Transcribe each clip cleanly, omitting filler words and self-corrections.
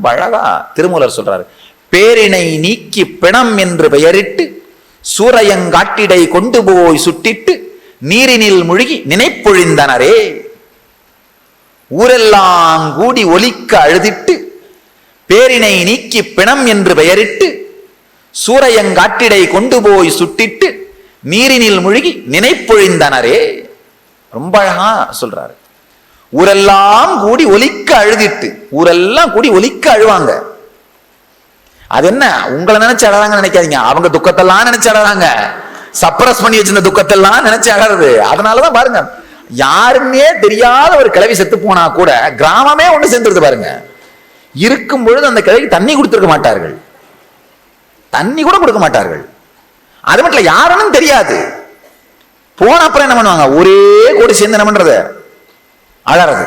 ரொம்ப அழகா திருமூலர் சொல்றாரு. பேரினை நீக்கி பிணம் என்று பெயரிட்டு சூரையங்காட்டிடை கொண்டு போய் சுட்டிட்டு நீரினில் முழுகி நினைப்பொழிந்தனரே. ஊரெல்லாம் கூடி ஒலிக்க அழுதிட்டு பேரினை நீக்கி பிணம் என்று பெயரிட்டு சூரையங்காட்டிடை கொண்டு போய் சுட்டிட்டு நீரினில் முழுகி நினைப்பொழிந்தனரே. ரொம்ப அழகா சொல்றாரு. ஊரெல்லாம் கூடி ஒலிக்க அழுதிட்டு, ஊரெல்லாம் கூடி ஒலிக்க அழுவாங்க. அது என்ன, உங்களை நினைச்சு அழறாங்க நினைக்காதீங்க, அவங்க துக்கத்தெல்லாம் நினைச்சு அழறாங்க. சப்ரஸ் பண்ணி வச்சிருந்த துக்கத்தெல்லாம் நினைச்சு அழறது. அதனாலதான் பாருங்க, யாருன்னே தெரியாத ஒரு கிழவி செத்து போனா கூட கிராமமே ஒண்ணு சேர்ந்துருது பாருங்க. இருக்கும் பொழுது அந்த கிழவிக்கு தண்ணி கொடுத்திருக்க மாட்டார்கள், தண்ணி கூட கொடுக்க மாட்டார்கள். அது மட்டும் இல்ல, யாருன்னு தெரியாது. போன அப்புறம் என்ன பண்ணுவாங்க, ஒரே கூடி சேர்ந்து என்ன பண்றது, அழறது.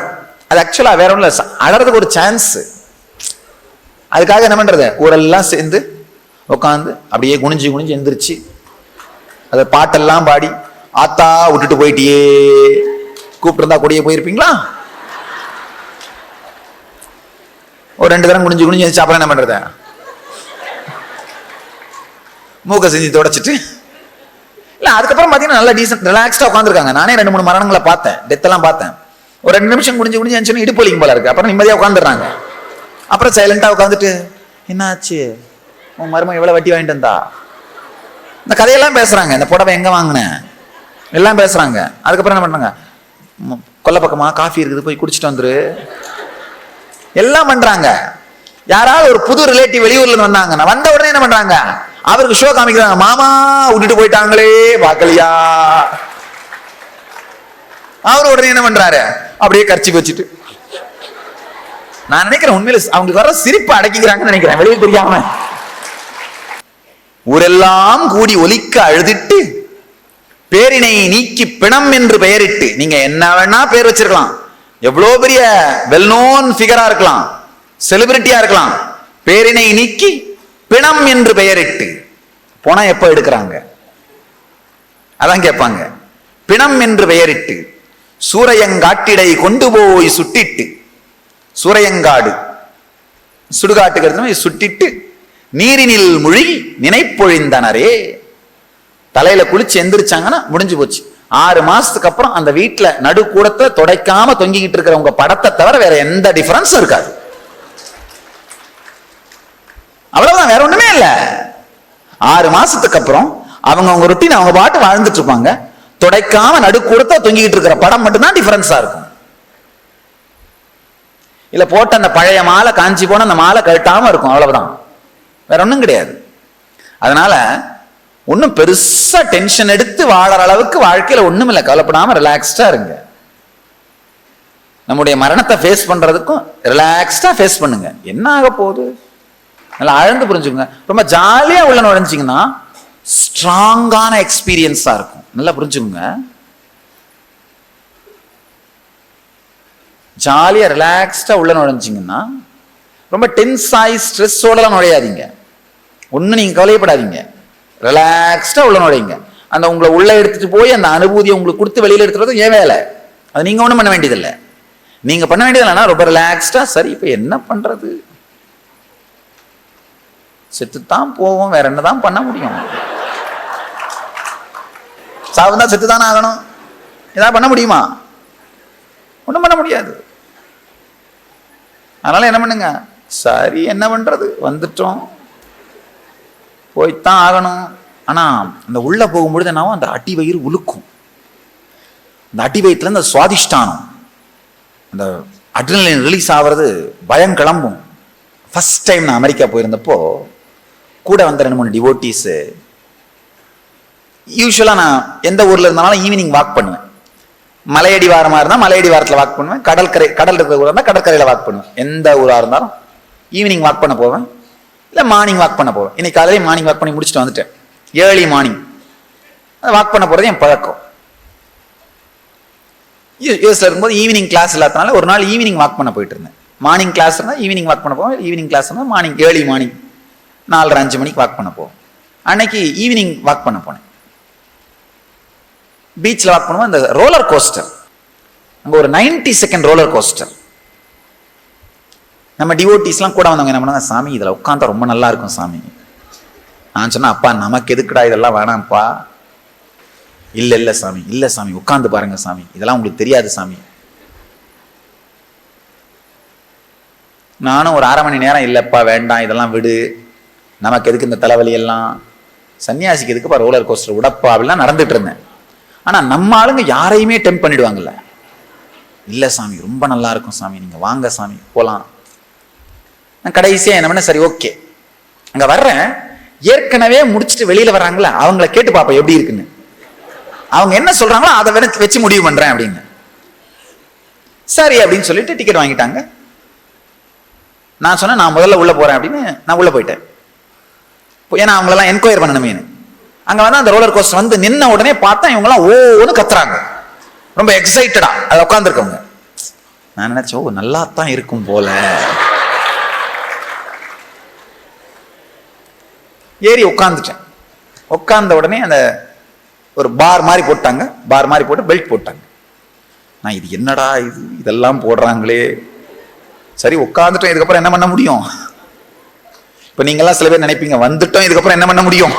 அது ஆக்சுவலா வேற ஒண்ணும் இல்ல, அழறதுக்கு ஒரு சான்ஸ். அதுக்காக என்ன பண்றது, ஊரெல்லாம் சேர்ந்து உட்காந்து அப்படியே குனிஞ்சு குனிஞ்சு எந்திரிச்சு அதை பாட்டெல்லாம் பாடி, ஆத்தா விட்டுட்டு போயிட்டியே கூப்பிட்டு இருந்தா கூடியே போயிருப்பீங்களா? ஒரு 2 தரம் குனிஞ்சு குனிஞ்சு எந்திரிச்சு அப்புறம் என்ன பண்றது, மூக்க செஞ்சு தொடச்சிட்டு இல்ல. அதுக்கப்புறம் பாத்தீங்கன்னா நல்லா டீசென்ட் ரிலாக்ஸ்டா உட்காந்துருக்காங்க. நானே 2-3 மரணங்களை பார்த்தேன், டெத் எல்லாம் பார்த்தேன். ஒரு 2 நிமிஷம் குனிஞ்சு குனிஞ்சு எந்திரிச்சு இடுப்பு வலிக்கும் போல இருக்கு, அப்புறம் நிம்மதியா உட்காந்துடுறாங்க. அப்புறம் சைலண்டா உட்காந்துட்டு, என்ன ஆச்சு, உன் மருமக எவ்வளவு வட்டி வாங்கிட்டு வந்தா, இந்த கதையெல்லாம் பேசுறாங்க. இந்த புடவை எங்க வாங்கினேன் எல்லாம் பேசுறாங்க. அதுக்கப்புறம் என்ன பண்றாங்க, கொல்ல பக்கமா காஃபி இருக்குது போய் குடிச்சிட்டு வந்துரு, எல்லாம் பண்றாங்க. யாராவது ஒரு புது ரிலேட்டிவ் வெளியூர்ல இருந்து வந்தாங்க, நான் வந்த உடனே என்ன பண்றாங்க, அவருக்கு ஷோ காமிக்கிறாங்க. மாமா விட்டுட்டு போயிட்டாங்களே பாக்கலையா. அவரு உடனே என்ன பண்றாரு, அப்படியே கர்ச்சி வச்சுட்டு, நான் நினைக்கிறேன் உண்மையில அவங்களுக்கு வர சிரிப்பு அடக்கிக்கிறாங்கன்னு நினைக்கிறேன், வெளியே தெரியாம. ஊரெல்லாம் கூடி ஒலிக்க அழுதிட்டு பேரினை நீக்கி பிணம் என்று பெயரிட்டு, நீங்க என்ன வேணா பேர் வச்சிருக்கலாம், எவ்வளவு பெரிய வெல் நோன் ஃபிகரா இருக்கலாம், செலிபிரிட்டியா இருக்கலாம், பேரினை நீக்கி பிணம் என்று பெயரிட்டு. போனா எப்ப எடுக்கிறாங்க அதான் கேட்பாங்க. பிணம் என்று பெயரிட்டு சூரையங்காட்டிடை கொண்டு போய் சுட்டிட்டு, சூரையங்காடு சுடுகாட்டுக்கு சுட்டிட்டு நீரினில் முழுகி நினைப்பொழிந்தனரே. தலையில குளிச்சு எந்திரிச்சாங்கன்னா முடிஞ்சு போச்சு. 6 மாசத்துக்கு அப்புறம் அந்த வீட்டுல நடு கூடத்தை தொடைக்காம தொங்கிக்கிட்டு இருக்கிற உங்க படத்தை தவிர வேற எந்த டிஃபரன்ஸும் இருக்காது. அவ்வளவுதான், வேற ஒண்ணுமே இல்ல. 6 மாசத்துக்கு அப்புறம் அவங்க ரொட்டீன் அவங்க பாட்டு வாழ்ந்துட்டு இருப்பாங்க. தொடைக்காம நடு கூடத்தை தொங்கிக்கிட்டு இருக்கிற படம் மட்டும்தான் டிஃபரன்ஸா இருக்கும். இல்ல போட்ட அந்த பழைய மாலை காஞ்சி போன அந்த மாலை கழட்டாம இருக்கும், அவ்வளவுதான், வேற ஒண்ணும் கிடையாது. அதனால ஒன்னும் பெருசா டென்ஷன் எடுத்து வாழற அளவுக்கு வாழ்க்கையில ஒண்ணும் இல்லை. கவலைப்படாம ரிலாக்ஸ்டா இருங்க. நம்முடைய மரணத்தை ஃபேஸ் பண்றதுக்கும் ரிலாக்ஸ்டா ஃபேஸ் பண்ணுங்க. என்ன ஆக போகுது, நல்லா ஆழ்ந்து புரிஞ்சுங்க. ரொம்ப ஜாலியா உள்ள நுழைஞ்சிங்கன்னா ஸ்ட்ராங்கான எக்ஸ்பீரியன்ஸா இருக்கும். நல்லா புரிஞ்சுங்க. ஜாலியா ரிலாக்ஸ்டா உள்ள நுழைஞ்சிங்கன்னா, ரொம்ப டென்ஸ் ஆகி ஸ்ட்ரெஸ்ஸோடலாம் நுழையாதீங்க. ஒன்னும் நீங்க கவலைப்படாதீங்க, ரிலாக்ஸ்டா உள்ள நுழைங்க. அந்த உங்களை உள்ள எடுத்துட்டு போய் அந்த அனுபூதியை உங்களுக்கு கொடுத்து வெளியில எடுத்துறது ஏன் வேலை, அது நீங்க ஒண்ணும் பண்ண வேண்டியதில்லை. நீங்க பண்ண வேண்டியதில்லைன்னா ரொம்ப ரிலாக்ஸ்டா, சரி இப்ப என்ன பண்றது, செத்துத்தான் போவோம், வேற என்னதான் பண்ண முடியும், சாவுதான் செத்துதானே ஆகணும், ஏதாவது பண்ண முடியுமா, ஒண்ணும் பண்ண முடியாது. அதனால என்ன பண்ணுங்க, சரி என்ன பண்றது, வந்துட்டோம் போய்த்தான் ஆகணும். ஆனா அந்த உள்ள போகும்பொழுது என்ன, அந்த அடி வயிறு உழுக்கும். அந்த அடி வயிற்றுல இந்த சுவாதிஷ்டானம், அந்த அட்ரினலின் ரிலீஸ் ஆகிறது, பயம் கிளம்பும். ஃபர்ஸ்ட் டைம் நான் அமெரிக்கா போயிருந்தப்போ கூட வந்த 2-3 டிவோட்டீஸ், யூஸ்வலா நான் எந்த ஊர்ல இருந்தாலும் ஈவினிங் வாக் பண்ணுவேன். மலையடி வாரமா இருந்தா மலையடி வாரத்தில் வாக் பண்ணுவேன், கடல் இருக்கிற ஊரா இருந்தா கடற்கரையில வாக் பண்ணுவேன். எந்த ஊரா இருந்தாலும் ஈவினிங் வாக் பண்ண போவேன், இல்லை மார்னிங் வாக் பண்ண போவேன். இன்னைக்கு காலையில மார்னிங் வாக் பண்ணி முடிச்சுட்டு வந்துட்டேன். ஏர்லி மார்னிங் வாக் பண்ண போறது என் பழக்கம். யூஎஸ்ல இருக்கும்போது ஈவினிங் கிளாஸ் இல்லாதனால ஒரு நாள் ஈவினிங் வாக் பண்ண போயிட்டு இருந்தேன். மார்னிங் கிளாஸ் இருந்தால் ஈவினிங் வாக் பண்ண போவேன், ஈவினிங் கிளாஸ் இருந்தால் மார்னிங் ஏர்லி மார்னிங் 4:30-5 மணிக்கு வாக் பண்ண போவோம். அன்னைக்கு ஈவினிங் வாக் பண்ண போனேன். பீச்சில் வாக் பண்ணுவோம். அந்த ரோலர் கோஸ்டர், அங்கே ஒரு 90 செகண்ட் ரோலர் கோஸ்டர் நம்ம டிவோட்டிஸ்லாம் கூட வந்தவங்க என்ன பண்ணாங்க, சாமி இதில் உட்காந்தா ரொம்ப நல்லா இருக்கும் சாமி. நான் சொன்னேன், அப்பா நமக்கு எதுக்குடா இதெல்லாம் வேணாம்ப்பா. இல்லை இல்லை சாமி, இல்லை சாமி உட்காந்து பாருங்க சாமி, இதெல்லாம் உங்களுக்கு தெரியாது சாமி. நானும் ஒரு 1/2 மணி நேரம், இல்லைப்பா வேண்டாம் இதெல்லாம் விடு, நமக்கு எதுக்கு இந்த தலைவலி எல்லாம், சன்னியாசிக்கு எதுக்குப்பா ரோலர் கோஸ்டர் விடப்பா அப்படிலாம் நடந்துட்டு இருந்தேன். ஆனால் நம்ம ஆளுங்க யாரையுமே டெம்ப் பண்ணிடுவாங்கல்ல. இல்லை சாமி ரொம்ப நல்லா இருக்கும் சாமி, நீங்கள் வாங்க சாமி போகலாம். நான் கடைசியாக என்ன பண்ண, சரி ஓகே அங்கே வர்றேன். ஏற்கனவே முடிச்சுட்டு வெளியில் வர்றாங்களா, அவங்கள கேட்டு பார்ப்போம் எப்படி இருக்குன்னு. அவங்க என்ன சொல்கிறாங்களோ அதை வச்சு முடிவு பண்ணுறேன் அப்படின்னு. சரி அப்படின்னு சொல்லிட்டு டிக்கெட் வாங்கிட்டாங்க. நான் சொன்னேன், நான் முதல்ல உள்ளே போகிறேன் அப்படின்னு. நான் உள்ளே போயிட்டேன். ஏன்னா அவங்களெல்லாம் என்கொயர் பண்ணணுமே. அங்கே வந்து அந்த ரோலர் கோஸ்டர் வந்து நின்ன உடனே பார்த்தா இவங்கெல்லாம் ஓன்னு கத்துறாங்க, ரொம்ப எக்ஸைட்டடா அதை உட்காந்துருக்கவங்க. நான் நினைச்சேன், ஓ நல்லா தான் இருக்கும் போல. ஏறி உட்காந்துட்டேன். உட்கார்ந்த உடனே அந்த ஒரு பார் மாதிரி போட்டாங்க, பார் மாதிரி போட்டு பெல்ட் போட்டாங்க. நான் இது என்னடா இது, இதெல்லாம் போடுறாங்களே. சரி உட்காந்துட்டோம், இதுக்கப்புறம் என்ன பண்ண முடியும்? இப்போ நீங்கள்லாம் சில பேர் நினைப்பீங்க, வந்துட்டோம் இதுக்கப்புறம் என்ன பண்ண முடியும்,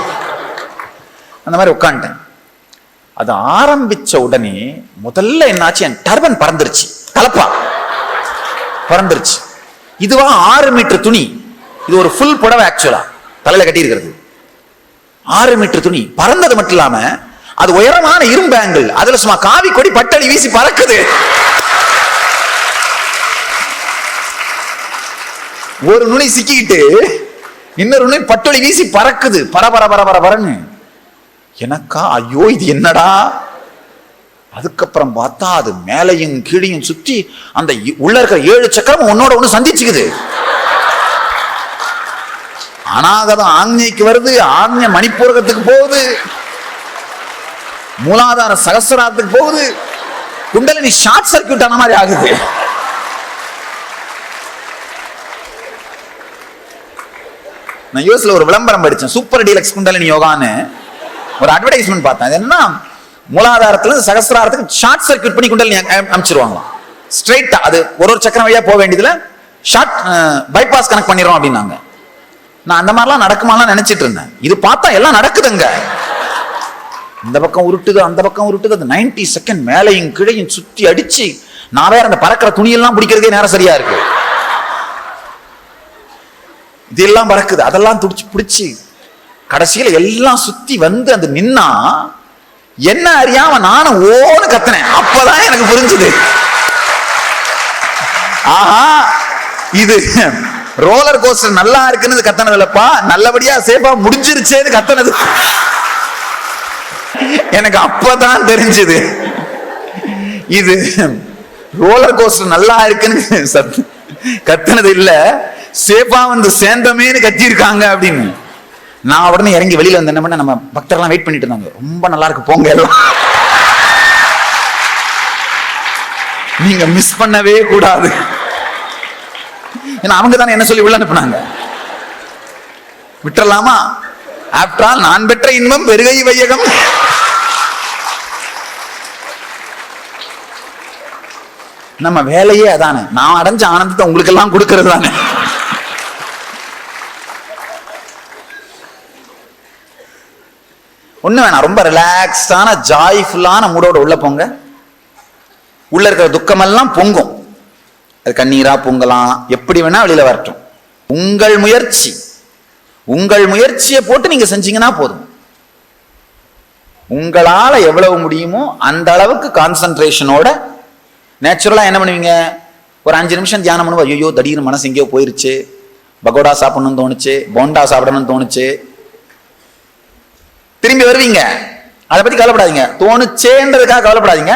அந்த மாதிரி உட்காந்துட்டேன். அது ஆரம்பிச்ச உடனே முதல்ல என்னாச்சு, என் டர்பன் பறந்துருச்சு, கலப்பா பறந்துருச்சு. இதுவா 6 மீட்டர் துணி, இது ஒரு ஃபுல் புடவை ஆக்சுவலா தலையில கட்டி இருக்கிறது. 6 மீட்டர் துணி பறந்தது மட்டும் இல்லாம அது உயரமான இரும்பு ஆங்கிள், அதுல சும்மா காவி கொடி பட்டளி வீசி பறக்குது. ஒரு நுனி சிக்கிட்டு இன்னொரு நுனி பட்டொலி வீசி பறக்குது, பரபர பரபர பரன்னு. எனக்கா ஐயோ இது என்னடா. அதுக்கப்புறம் பார்த்தா அது மேலையும் கீழையும் சுத்தி அந்த உள்ள இருக்கிற 7 சக்கரம் ஒன்னோட ஒண்ணு சந்திச்சுக்குது. அநாகதம் ஆக்ஞைக்கு வருது, ஆக்ஞை மணிப்பூரகத்துக்கு போகுது, மூலாதார சகஸ்ராரத்துக்கு போகுது, குண்டலினி ஷார்ட் சர்க்கியூட் ஆன மாதிரி ஆகுது. நான் யூஎஸ்ல ஒரு விளம்பரம் படிச்சேன், சூப்பர் டீலக்ஸ் குண்டலினி யோகான்னு ஒரு அட்வர்டைஸ்மெண்ட் பார்த்தேன். அது என்ன, மூலாதாரத்துல சகஸ்ராரத்துக்கு ஷார்ட் சர்க்கியூட் பண்ணி குண்டலினி அனுப்பிச்சிருவாங்களாம் ஸ்ட்ரைட்டா. அது ஒரு சக்கரம் வழியா போக வேண்டியதுல ஷார்ட் பைபாஸ் கனெக்ட் பண்ணிடுறோம் அப்படின்னாங்க. நான் அந்த மாதிரிலாம் நடக்குமாலாம் நினைச்சிட்டு இருந்தேன். இது பார்த்தா எல்லாம் நடக்குதுங்க. இந்த பக்கம் உருட்டுது, அந்த பக்கம் உருட்டுது. அது 90 செகண்ட் மேலையும் கீழையும் சுத்தி அடிச்சு, நான் வேற அந்த பறக்கிற துணியெல்லாம் பிடிக்கிறதே நேரம் சரியா இருக்கு. இதெல்லாம் பறக்குது, அதெல்லாம் துடிச்சு பிடிச்சு கடைசியில எல்லாம் சுத்தி வந்து அந்த நின்னா என்ன அறியாம நானும் ஓன்னு கத்தினேன். அப்பதான் எனக்கு புரிஞ்சுது, ஆஹா இது ரோலர் கோஸ்டர் நல்லா இருக்குன்னு கத்தனது இல்லப்பா, நல்லபடியா சேஃபா முடிஞ்சிருச்சேன்னு கத்தனது. எனக்கு அப்பதான் தெரிஞ்சது, இது ரோலர் கோஸ்டர் நல்லா இருக்குன்னு கத்தனது இல்ல, சேஃபா வந்து சேர்ந்தமேன்னு கத்தி இருக்காங்க அப்படின்னு. நான் உடனே இறங்கி வெளியில வந்து என்ன பண்ண, நம்ம பக்தர்லாம் வெயிட் பண்ணிட்டு இருந்தாங்க. ரொம்ப நல்லா இருக்கு போங்க எல்லாம், நீங்க மிஸ் பண்ணவே கூடாது. ஏன்னா அவங்க தானே என்ன சொல்லி உள்ள அனுப்புனாங்க. விட்டுறலாமா? ஆஃப்டர் ஆல் நான் பெற்ற இன்பம் பெருகை வையகம். நம்ம வேலையே அதானே, நான் அடைஞ்ச ஆனந்தத்தை உங்களுக்கு எல்லாம் கொடுக்கிறது தானே. ஒண்ணு வேணாம், ரொம்ப ரிலாக்ஸ்டான ஜாய்ஃபுல்லான மூடோட உள்ள போங்க. உள்ள இருக்கிற துக்கமெல்லாம் பொங்கும், அது கண்ணீரா பொங்கலாம், எப்படி வேணா வெளியில வரட்டும். உங்கள் முயற்சி, உங்கள் முயற்சியை போட்டு நீங்க செஞ்சீங்கன்னா போதும். உங்களால எவ்வளவு முடியுமோ அந்த அளவுக்கு கான்சன்ட்ரேஷனோட நேச்சுரலா என்ன பண்ணுவீங்க, ஒரு 5 நிமிஷம் தியானம் பண்ணுவோம். ஐயோ திடீர்னு மனசு எங்கேயோ போயிருச்சு, பகோடா சாப்பிடணும்னு தோணுச்சு, போண்டா சாப்பிடணும்னு தோணுச்சு, திரும்பி வருவீங்க. அதை பத்தி கவலைப்படாதீங்க, தோணுச்சேன்றதுக்காக கவலைப்படாதீங்க.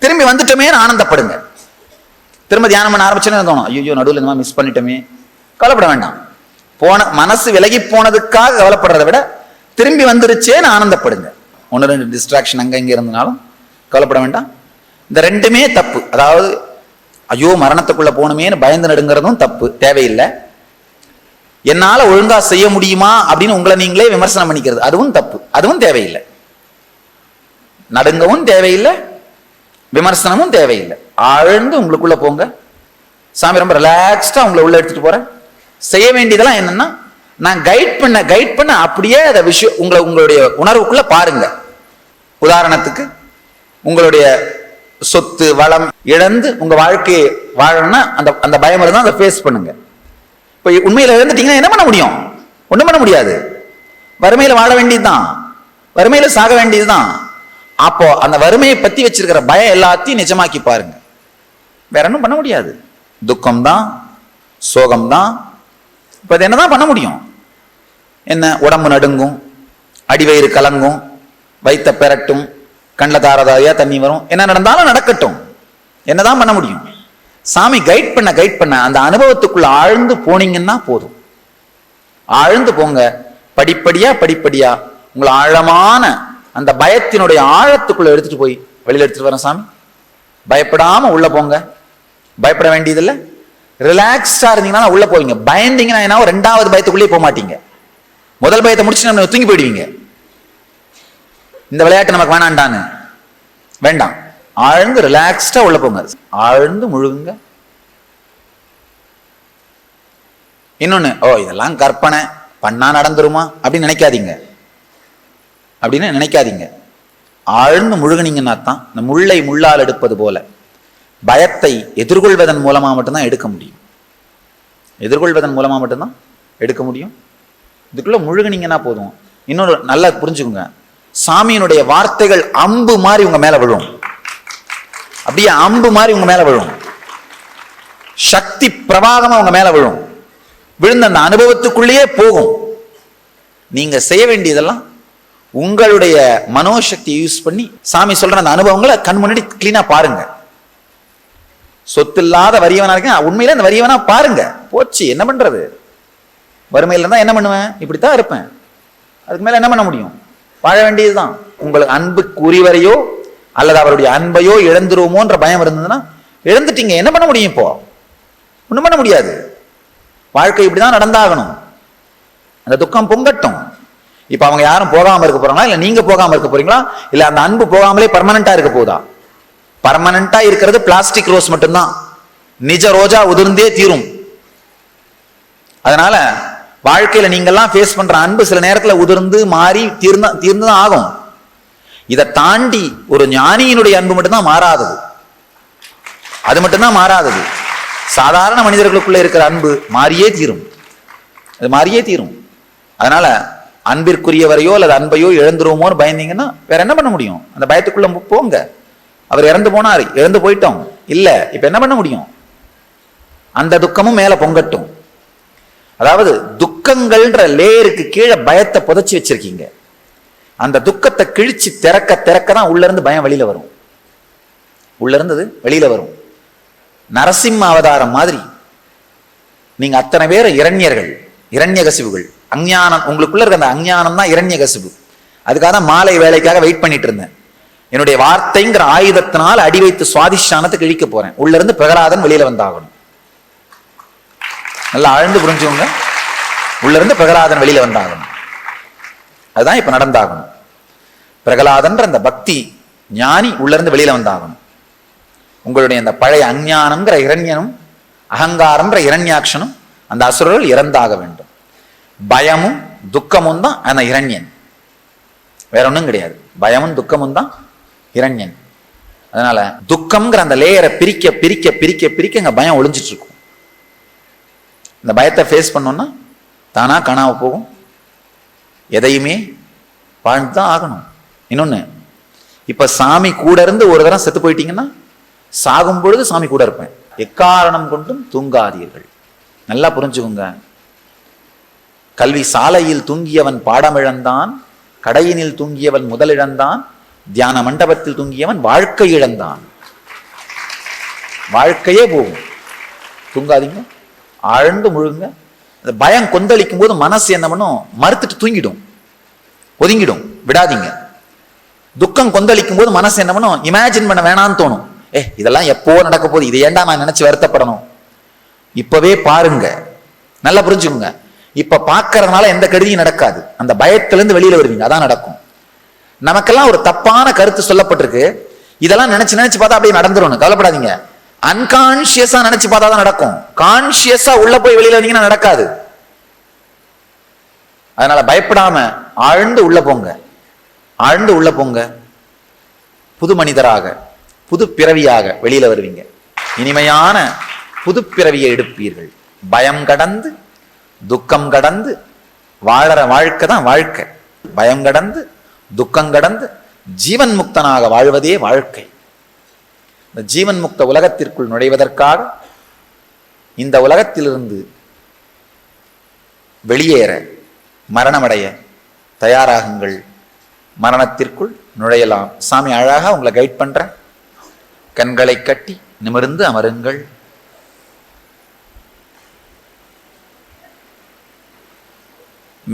திரும்பி வந்துட்டோமே ஆனந்தப்படுங்க. திரும்ப தியானம் பண்ண ஆரம்பிச்சுன்னு தோணும், ஐயோ நடுவில் இந்த மாதிரி மிஸ் பண்ணிட்டோமே, கவலைப்பட வேண்டாம். போன மனசு விலகி போனதுக்காக கவலைப்படுறதை விட திரும்பி வந்துருச்சேன்னு ஆனந்தப்படுங்க. 1-2 டிஸ்ட்ராக்ஷன் அங்க இங்க இருந்தனாலும் கவலைப்பட வேண்டாம். இந்த ரெண்டுமே தப்பு. அதாவது ஐயோ மரணத்துக்குள்ள போகணுமேனு பயந்து நடுங்கிறதும் தப்பு, தேவையில்லை. என்னால ஒழுங்கா செய்ய முடியுமா அப்படின்னு உங்களை நீங்களே விமர்சனம் பண்ணிக்கிறது, அதுவும் தப்பு, அதுவும் தேவையில்லை. நடுங்கவும் தேவையில்லை, விமர்சனமும் தேவையில்லை. ஆழ்ந்து உங்களுக்குள்ள போங்க, சாமி ரொம்ப ரிலாக்ஸ்டா உங்களை உள்ள எடுத்துட்டு போறேன். செய்ய வேண்டியதெல்லாம் என்னன்னா, நான் கைட் பண்ண அப்படியே அதை விஷயம் உங்களுடைய உணர்வுக்குள்ள பாருங்க. உதாரணத்துக்கு, உங்களுடைய சொத்து வளம் இழந்து உங்க வாழ்க்கையை வாழணும்னா அந்த பயம் இருந்தா அதை ஃபேஸ் பண்ணுங்க. இப்ப உண்மையில இழந்துட்டீங்கன்னா என்ன பண்ண முடியும்? ஒண்ணும் பண்ண முடியாது. வறுமையில வாழ வேண்டியதுதான், வறுமையில சாக வேண்டியதுதான். அப்போ அந்த வறுமையை பத்தி வச்சிருக்கிற பயம் எல்லாத்தையும் நிஜமாக்கி பாருங்க. வேற ஒன்றும் பண்ண முடியாது. துக்கம்தான், சோகம்தான். இப்ப அது என்னதான் பண்ண முடியும்? என்ன, உடம்பு நடுங்கும், அடிவயிறு கலங்கும், வைத்த பெரட்டும், கண்ணில் தாரதாரியா தண்ணி வரும். என்ன நடந்தாலும் நடக்கட்டும், என்னதான் பண்ண முடியும்? சாமி கைட் பண்ண அந்த அனுபவத்துக்குள்ள ஆழ்ந்து போனீங்கன்னா போதும். ஆழ்ந்து போங்க. படிப்படியா உங்களை ஆழமான அந்த பயத்தினுடைய ஆழத்துக்குள்ள எடுத்துட்டு போய் வெளியில எடுத்துட்டு வரேன் சாமி. பயப்படாம உள்ள போங்க. பயப்பட வேண்டியதில்லை. ரிலாக்ஸ்டா இருந்தீங்கன்னா உள்ள போவீங்க. பயந்தீங்கன்னா என்ன, ரெண்டாவது பயத்துக்குள்ளேயே போக மாட்டீங்க. முதல் பயத்தை முடிச்சு நம்ம தூங்கி போயிடுவீங்க. இந்த விளையாட்டு நமக்கு வேணாண்டான்னு வேண்டாம். ஆழ்ந்து ரிலாக்ஸ்டா உள்ள போங்க. ஆழ்ந்து முழுகுங்க. இன்னொன்னு, இதெல்லாம் கற்பனை பண்ணா நடந்துருமா அப்படின்னு நினைக்காதீங்க. ஆழ்ந்து முழுகினீங்கன்னா தான் இந்த முள்ளை முள்ளால் எடுப்பது போல பயத்தை எதிர்கொள்வதன் மூலமா மட்டும்தான் எடுக்க முடியும். இதுக்குள்ள முழுகினீங்கன்னா போதும். இன்னொரு நல்லா புரிஞ்சுக்குங்க, சாமியினுடைய வார்த்தைகள் அம்பு மாதிரி உங்க மேல விழும். அப்படியே அம்பு மாதிரி உங்க மேல விழும். சக்தி பிரவாகமா உங்க மேல விழும். விழுந்த அந்த அனுபவத்துக்குள்ளேயே போகும். நீங்க செய்ய வேண்டியதெல்லாம் உங்களுடைய மனோசக்தியை யூஸ் பண்ணி சாமி சொல்ற அந்த அனுபவங்களை கண் முன்னாடி கிளீனா பாருங்க. சொத்து இல்லாத வறியவனா இருக்கேன், உண்மையில அந்த வறியவனா பாருங்க. போச்சு, என்ன பண்றது? வறுமையில இருந்தா என்ன பண்ணுவேன்? இப்படித்தான் இருப்பேன். அதுக்கு மேல என்ன பண்ண முடியும்? வாழ வேண்டியதுதான். உங்களுக்கு அன்புக்கு உரியவரையோ அல்லது அவருடைய அன்பையோ இழந்துருவோமோன்ற பயம் இருந்ததுன்னா இழந்துட்டீங்க. என்ன பண்ண முடியும்? இப்போ ஒண்ணும் பண்ண முடியாது. வாழ்க்கை இப்படிதான் நடந்தாகணும். அந்த துக்கம் பொங்கட்டும். இப்ப அவங்க யாரும் போகாம இருக்க போறாங்களா, இல்ல நீங்க போகாம இருக்க போறீங்களா, இல்ல அந்த அன்பு போகாமலே பர்மனண்டா இருக்க போதா? பர்மனண்டா இருக்கிறது பிளாஸ்டிக் ரோஸ் மட்டும்தான். நிஜ ரோஜா உதிர்ந்தே தீரும். அதனால வாழ்க்கையில நீங்கெல்லாம் ஃபேஸ் பண்ற அன்பு சில நேரத்துல உதிர்ந்து மாறி தீர்ந்துதான் ஆகும். இதை தாண்டி ஒரு ஞானியினுடைய அன்பு மட்டும்தான் மாறாதது. அது மட்டும்தான் மாறாதது. சாதாரண மனிதர்களுக்குள்ள இருக்கிற அன்பு மாறியே தீரும். அது மாறியே தீரும். அதனால அன்பிற்குரியவரையோ அல்லது அன்பையோ இழந்துருவோமோன்னு பயந்தீங்கன்னா வேற என்ன பண்ண முடியும்? அந்த பயத்துக்குள்ள போங்க. அவர் இறந்து போனார், இறந்து போயிட்டோம். இல்ல, இப்ப என்ன பண்ண முடியும்? அந்த துக்கமும் மேல பொங்கட்டும். அதாவது துக்கங்கள்ன்ற லேயருக்கு கீழே பயத்தை புதைச்சி வச்சிருக்கீங்க. அந்த துக்கத்தை கிழிச்சு திறக்க தான் உள்ள இருந்து பயம் வெளியில வரும். உள்ள இருந்தது வெளியில வரும். நரசிம்ம அவதாரம் மாதிரி நீங்க அத்தனை பேர் இரண்யர்கள், இரண்யகசிபுகள். அஞ்ஞானம் உங்களுக்குள்ள இருக்க அந்த அஞ்ஞானம் தான் இரண்யகசிபு. அதுக்காக தான் மாலை வேலைக்காக வெயிட் பண்ணிட்டு இருந்தேன். என்னுடைய வார்த்தைங்கிற ஆயுதத்தினால் அடி வைத்து சுவாதிஷ்டானத்தை கிழிக்க போறேன். உள்ள இருந்து பிரகலாதன் வெளியில வந்தாகணும். நல்லா ஆழ்ந்து புரிஞ்சுங்க. உள்ள இருந்து பிரகலாதன் வெளியில வந்தாகணும். அதுதான் இப்ப நடந்தாகணும். பிரகலாதன்ற அந்த பக்தி ஞானி உள்ள இருந்து வெளியில வந்தாகணும். உங்களுடைய அந்த பழைய அஞ்ஞானம்ங்கிற இரண்யனும் அகங்காரம்ன்ற இரண்யாட்சனும் அந்த அசுரர்கள் இறந்தாக வேண்டும். பயமும் துக்கமும் தான் அந்த இரண்யன், வேற ஒன்றும் கிடையாது. பயமும் துக்கமும் தான் இரண்யன். அதனால துக்கம்ங்கிற அந்த லேயரை பிரிக்க பிரிக்க பிரிக்க பிரிக்க அங்க பயம் ஒளிஞ்சிட்டு இருக்கும். இந்த பயத்தை ஃபேஸ் பண்ணோம்னா தானா காணாம போகும். எதையுமே வாழ்ந்துதான் ஆகணும். இன்னொன்னு, இப்ப சாமி கூட இருந்து ஒரு தரம் செத்து போயிட்டீங்கன்னா சாகும் பொழுது சாமி கூட இருப்பேன். எக்காரணம் கொண்டும் தூங்காதீர்கள். நல்லா புரிஞ்சுக்குங்க. கல்வி சாலையில் தூங்கியவன் பாடமிழந்தான், கடையினில் தூங்கியவன் முதலிழந்தான், தியான மண்டபத்தில் தூங்கியவன் வாழ்க்கை இழந்தான். வாழ்க்கையே போகும். தூங்காதீங்க, ஆழ்ந்து முழுங்க. அந்த பயம் கொந்தளிக்கும் போது மனசு என்ன பண்ணும்? மறுத்துட்டு தூங்கிடும், ஒதுங்கிடும். விடாதீங்க. துக்கம் கொந்தளிக்கும் போது மனசு என்ன பண்ணும்? இமேஜின் பண்ண வேணான்னு தோணும். இதெல்லாம் எப்போ நடக்க போகுது, இதை ஏண்டா நான் நினைச்சு வருத்தப்படணும்? இப்பவே பாருங்க. நல்லா புரிஞ்சுக்கோங்க. இப்ப பாக்குறதுனால எந்த கருதியும் நடக்காது. அந்த பயத்திலிருந்து வெளியில வருவீங்க, அதான் நடக்கும். நமக்கெல்லாம் ஒரு தப்பான கருத்து சொல்லப்பட்டிருக்கு. இதெல்லாம் நினைச்சு நினைச்சு பார்த்தா அப்படியே நடந்துரும். கவலைப்படாதீங்க. அன்கான்சியஸா நினைச்சு பார்த்தா தான் நடக்கும். கான்சியஸா உள்ள போய் வெளியில வந்தீங்கன்னா நடக்காது. அதனால பயப்படாம ஆழ்ந்து உள்ள போங்க, ஆழ்ந்து உள்ள போங்க. புது மனிதராக, புது பிறவியாக வெளியில வருவீங்க. இனிமையான புது பிறவியை எடுப்பீர்கள். பயம் கடந்து, துக்கம் கடந்து வாழற வாழ்க்கை தான் வாழ்க்கை. பயம் கடந்து, துக்கம் கடந்து ஜீவன் முக்தனாக வாழ்வதே வாழ்க்கை. இந்த ஜீவன் முக்த உலகத்திற்குள் நுழைவதற்காக இந்த உலகத்திலிருந்து வெளியேற, மரணமடைய தயாராகுங்கள். மரணத்திற்குள் நுழையலாம். சாமி அழகா உங்களை கைட் பண்றேன். கண்களை கட்டி நிமிர்ந்து அமருங்கள்.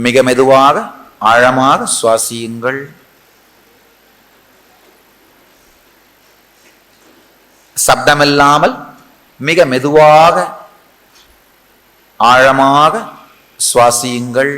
மிக மெதுவாக ஆழமாக சுவாசியுங்கள். சப்தமில்லாமல் மிக மெதுவாக ஆழமாக சுவாசியுங்கள்.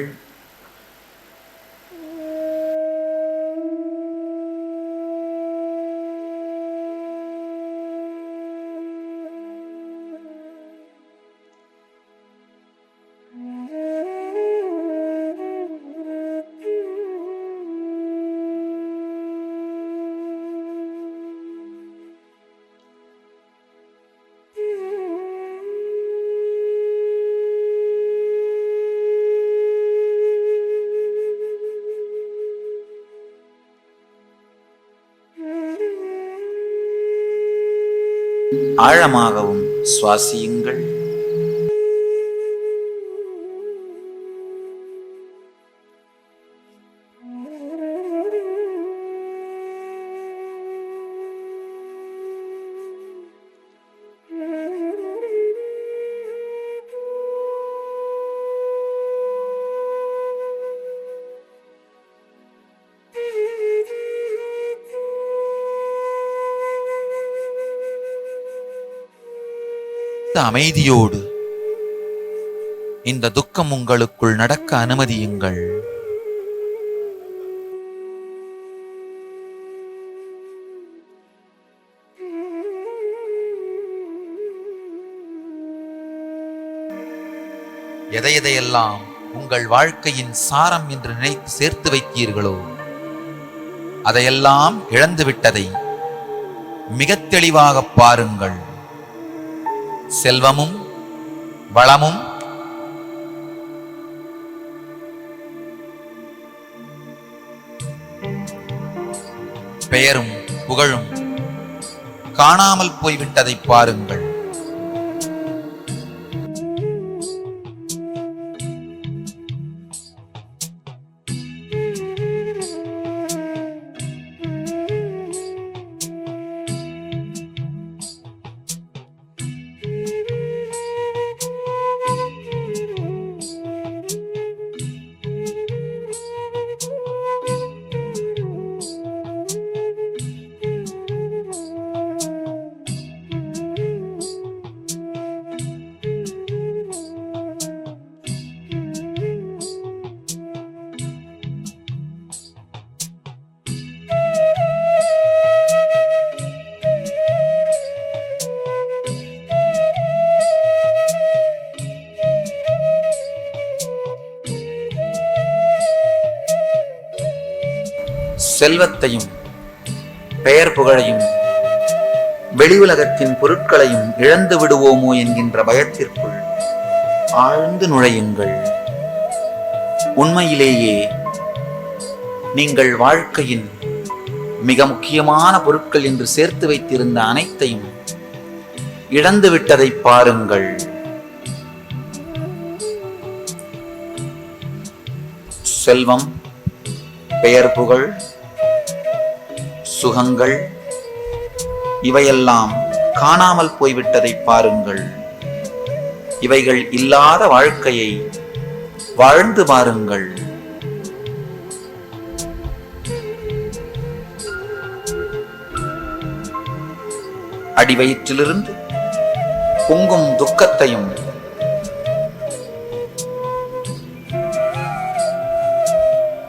ஆழமாகவும் சுவாசியுங்கள். அமைதியோடு இந்த துக்கம் உங்களுக்குள் நடக்க அனுமதியுங்கள். எதையெல்லாம் உங்கள் வாழ்க்கையின் சாரம் என்று நினைத்து சேர்த்து வைத்தீர்களோ அதையெல்லாம் இழந்துவிட்டதை மிக தெளிவாக பாருங்கள். செல்வமும் வளமும் பெயரும் புகழும் காணாமல் போய்விட்டதை பாருங்கள். செல்வத்தையும் பெயர் புகழையும் வெளி உலகத்தின் பொருட்களையும் இழந்து விடுவோமோ என்கின்ற பயத்திற்குள் ஆழ்ந்து நுழையுங்கள். உண்மையிலேயே நீங்கள் வாழ்க்கையின் மிக முக்கியமான பொருட்கள் என்று சேர்த்து வைத்திருந்த அனைத்தையும் இழந்து விட்டதை பாருங்கள். செல்வம், பெயர் புகழ், சுகங்கள் இவையெல்லாம் காணாமல் போய்விட்டதை பாருங்கள். இவைகள் இல்லாத வாழ்க்கையை வாழ்ந்து பாருங்கள். அடிவயிற்றிலிருந்து பொங்கும் துக்கத்தையும்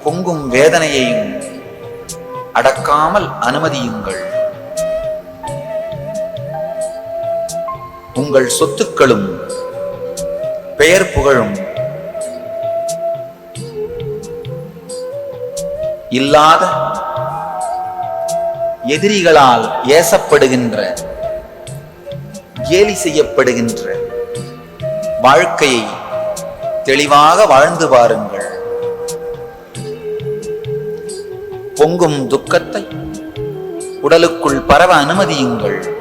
பொங்கும் வேதனையையும் அடக்காமல் அனுமதியுங்கள். உங்கள் சொத்துக்களும் பெயர் புகழும் இல்லாத எதிரிகளால் ஏசப்படுகின்ற, கேலி செய்யப்படுகின்ற வாழ்க்கையை தெளிவாக வாழ்ந்து பாருங்கள். பொங்கும் துக்கத்தை உடலுக்குள் பரவ அனுமதியுங்கள்.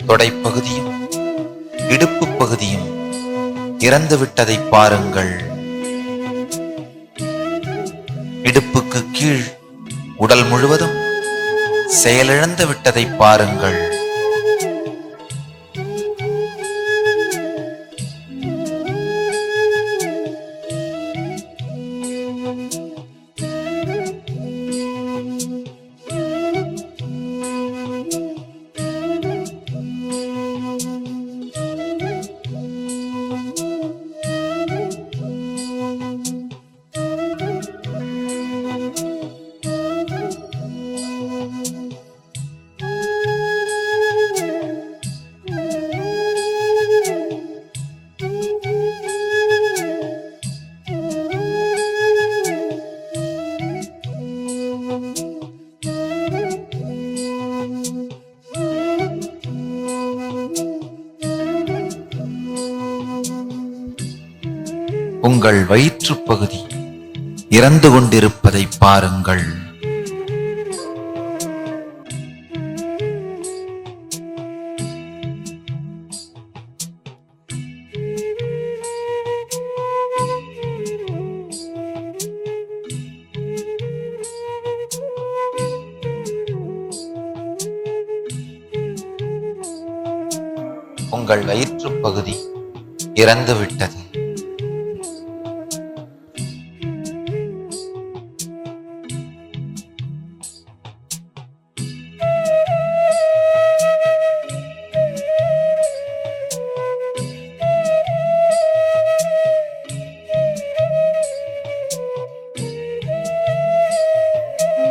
தொடைப்பகுதியும் இடுப்பு பகுதியும் இறந்து விட்டதை பாருங்கள். இடுப்புக்கு கீழ் உடல் முழுவதும் செயலிழந்து விட்டதை பாருங்கள். உங்கள் வயிற்று பகுதி இறந்து கொண்டிருப்பதை பாருங்கள். உங்கள் வயிற்று பகுதி இறந்து விட்டது.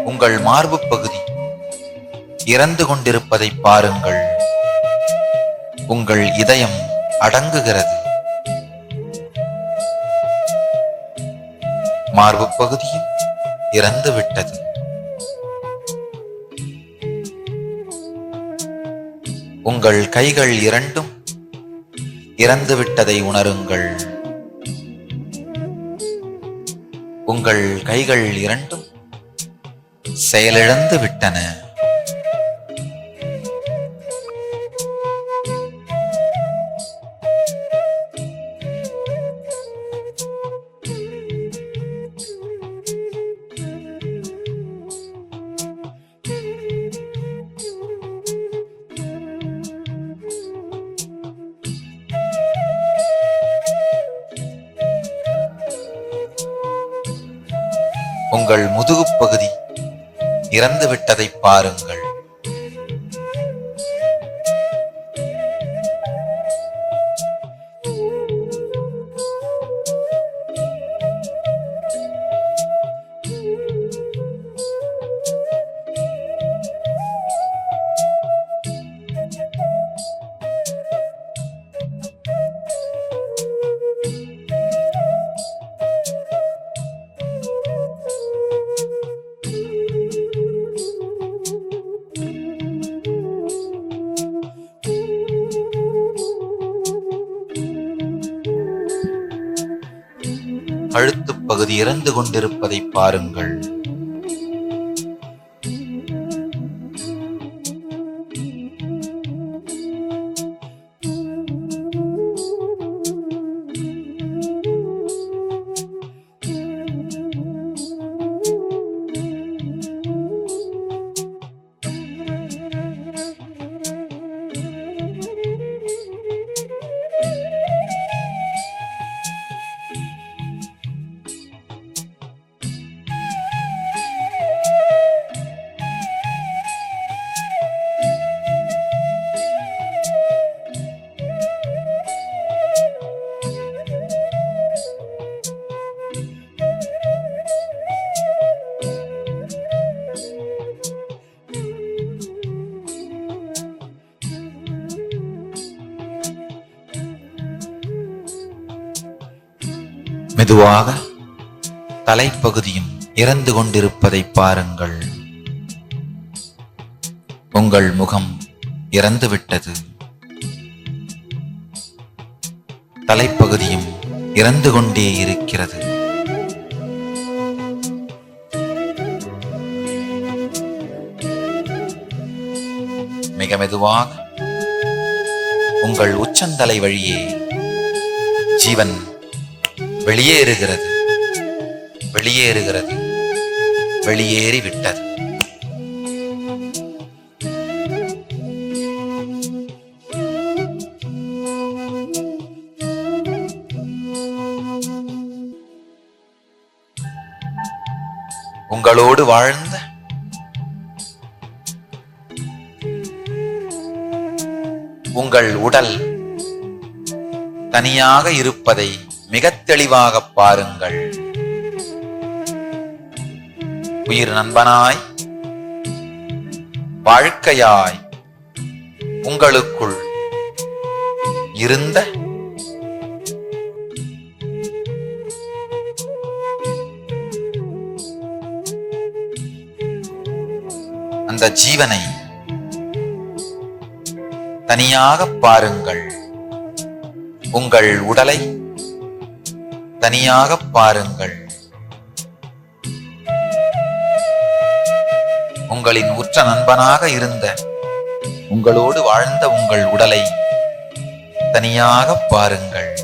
உங்கள் மார்பு பகுதி இறந்து கொண்டிருப்பதை பாருங்கள். உங்கள் இதயம் அடங்குகிறது. மார்பு பகுதியும் இறந்து விட்டது. உங்கள் கைகள் இரண்டும் இறந்து விட்டதை உணருங்கள். உங்கள் கைகள் இரண்டும் செயலிழந்து விட்டன. உங்கள் முதுகுப் பகுதி இறந்து விட்டதை பாருங்கள். கழுத்துப் பகுதி இறந்து கொண்டிருப்பதை பாருங்கள். மெதுவாக தலைப்பகுதியும் இறந்து கொண்டிருப்பதை பாருங்கள். உங்கள் முகம் இறந்துவிட்டது. தலைப்பகுதியும் இறந்து கொண்டே இருக்கிறது. மிக மெதுவாக உங்கள் உச்சந்தலை வழியே ஜீவன் வெளியேறுகிறது, வெளியேறுகிறது, வெளியேறிவிட்டது. உங்களோடு வாழ்ந்த உங்கள் உடல் தனியாக இருப்பதை மிகத் தெளிவாக பாருங்கள். உயிர் நண்பனாய், வாழ்க்கையாய் உங்களுக்குள் இருந்த அந்த ஜீவனை தனியாக பாருங்கள். உங்கள் உடலை தனியாக பாருங்கள். உங்களின் உற்ற நண்பனாக இருந்த உங்களோடு வாழ்ந்த உங்கள் உடலை தனியாக பாருங்கள்.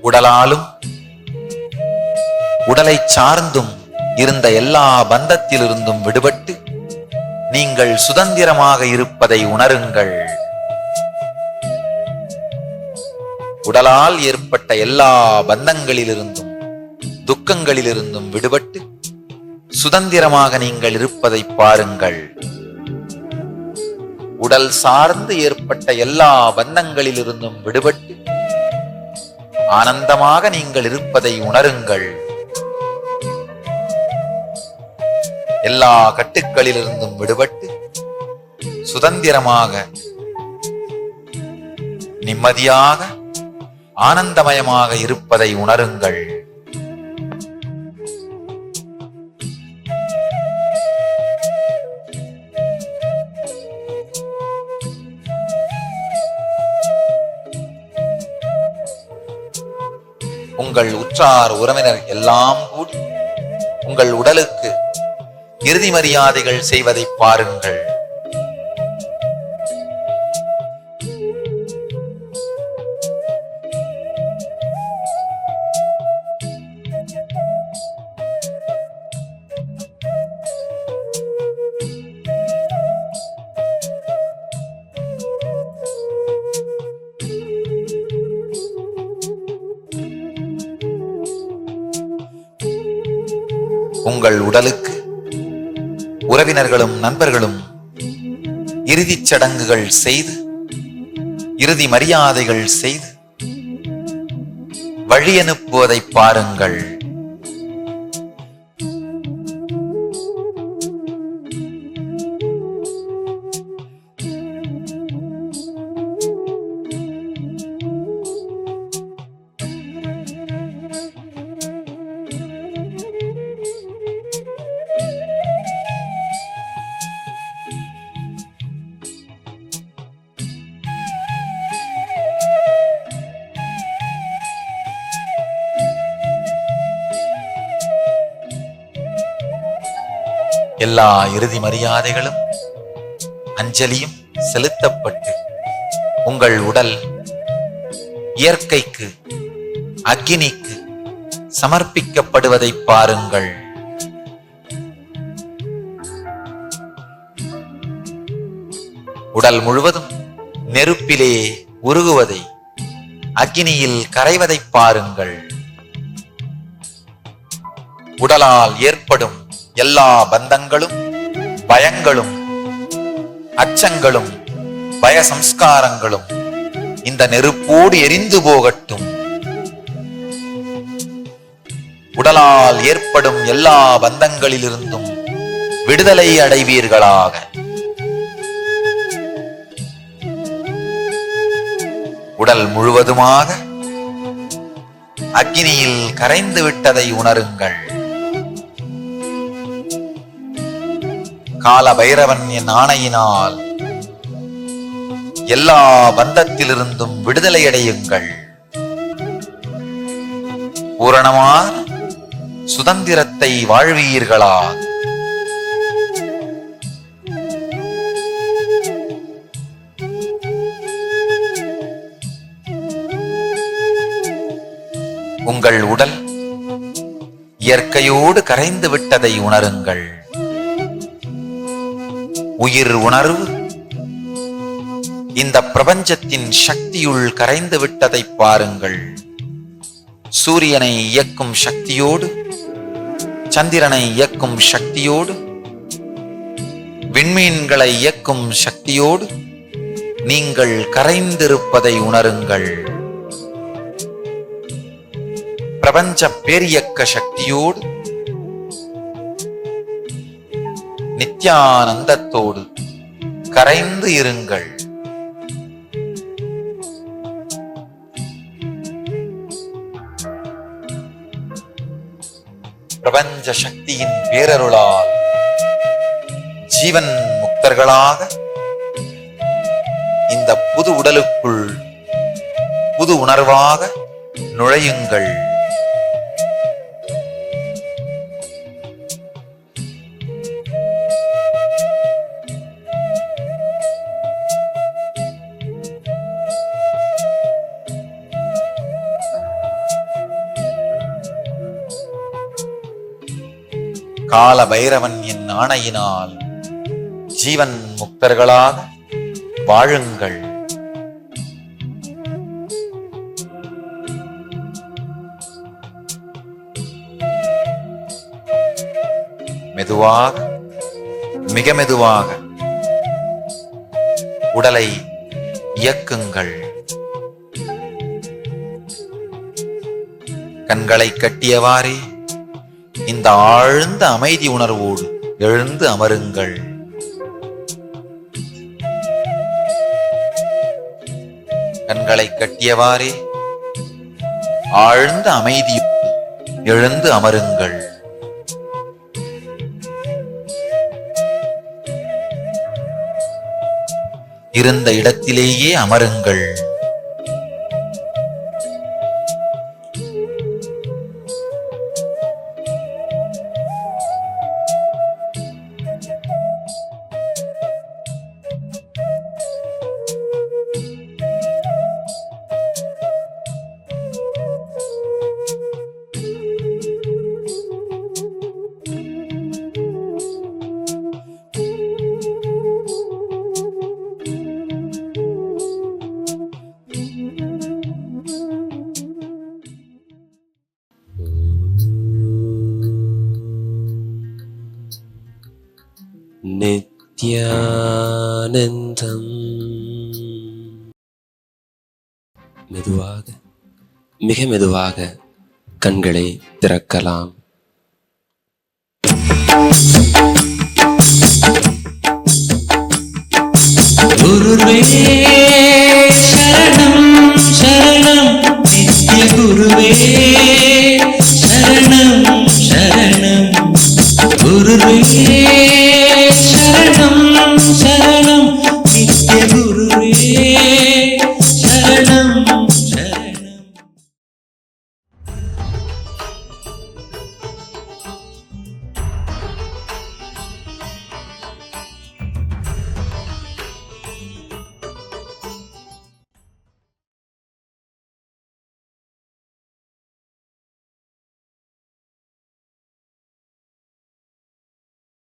உடலாலும் உடலை சார்ந்தும் இருந்த எல்லா பந்தத்திலிருந்தும் விடுபட்டு நீங்கள் சுதந்திரமாக இருப்பதை உணருங்கள். உடலால் ஏற்பட்ட எல்லா பந்தங்களிலிருந்தும் துக்கங்களிலிருந்தும் விடுபட்டு சுதந்திரமாக நீங்கள் இருப்பதை பாருங்கள். உடல் சார்ந்து ஏற்பட்ட எல்லா பந்தங்களிலிருந்தும் விடுபட்டு ஆனந்தமாக நீங்கள் இருப்பதை உணருங்கள். எல்லா கட்டுக்களிலிருந்தும் விடுபட்டு சுதந்திரமாக, நிம்மதியாக, ஆனந்தமயமாக இருப்பதை உணருங்கள். உங்கள் உற்றார் உறவினர் எல்லாம் கூடி உங்கள் உடலுக்கு இறுதி மரியாதைகள் செய்வதை பாருங்கள். உங்கள் உடலுக்கு உறவினர்களும் நண்பர்களும் இறுதிச் சடங்குகள் செய்து, இறுதி மரியாதைகள் செய்து வழி அனுப்புவதை பாருங்கள். எல்லா இறுதி மரியாதைகளும் அஞ்சலியும் செலுத்தப்பட்டு உங்கள் உடல் இயற்கைக்கு, அக்கினிக்கு சமர்ப்பிக்கப்படுவதை பாருங்கள். உடல் முழுவதும் நெருப்பிலே உருகுவதை, அக்கினியில் கரைவதை பாருங்கள். உடலால் ஏற்படும் எல்லா பந்தங்களும், பயங்களும், அச்சங்களும், பய சம்ஸ்காரங்களும் இந்த நெருப்போடு எரிந்து போகட்டும். உடலால் ஏற்படும் எல்லா பந்தங்களிலிருந்தும் விடுதலை அடைவீர்களாக. உடல் முழுவதுமாக அக்கினியில் கரைந்து விட்டதை உணருங்கள். கால பைரவன் என் ஆணையினால் எல்லா பந்தத்திலிருந்தும் விடுதலை அடையுங்கள். பூரணமான சுதந்திரத்தை வாழ்வீர்களா. உங்கள் உடல் இயற்கையோடு கரைந்து விட்டதை உணருங்கள். உயிர் உணர்வு இந்த பிரபஞ்சத்தின் சக்தியுள் கரைந்து விட்டதை பாருங்கள். சூரியனை இயக்கும் சக்தியோடு, சந்திரனை இயக்கும் சக்தியோடு, விண்மீன்களை இயக்கும் சக்தியோடு நீங்கள் கரைந்திருப்பதை உணருங்கள். பிரபஞ்ச பேரியக்க சக்தியோடு, நித்யானந்தத்தோடு கரைந்து இருங்கள். பிரபஞ்ச சக்தியின் பேரருளால் ஜீவன் முக்தர்களாக இந்த புது உடலுக்குள் புது உணர்வாக நுழையுங்கள். கால பைரவன் என் ஆணையினால் ஜீவன் முக்தர்களாக வாழுங்கள். மெதுவாக, மிக மெதுவாக உடலை இயக்குங்கள். கண்களை கட்டியவாறே இந்த ஆழ்ந்த அமைதி உணர்வோடு எழுந்து அமருங்கள். கண்களை கட்டியவாறே ஆழ்ந்த அமைதியோடு எழுந்து அமருங்கள். இருந்த இடத்திலேயே அமருங்கள். நித்யானந்தம். மெதுவாக, மிக மெதுவாக கண்களை திறக்கலாம். குருவே சரணம் சரணம் நித்ய குருவே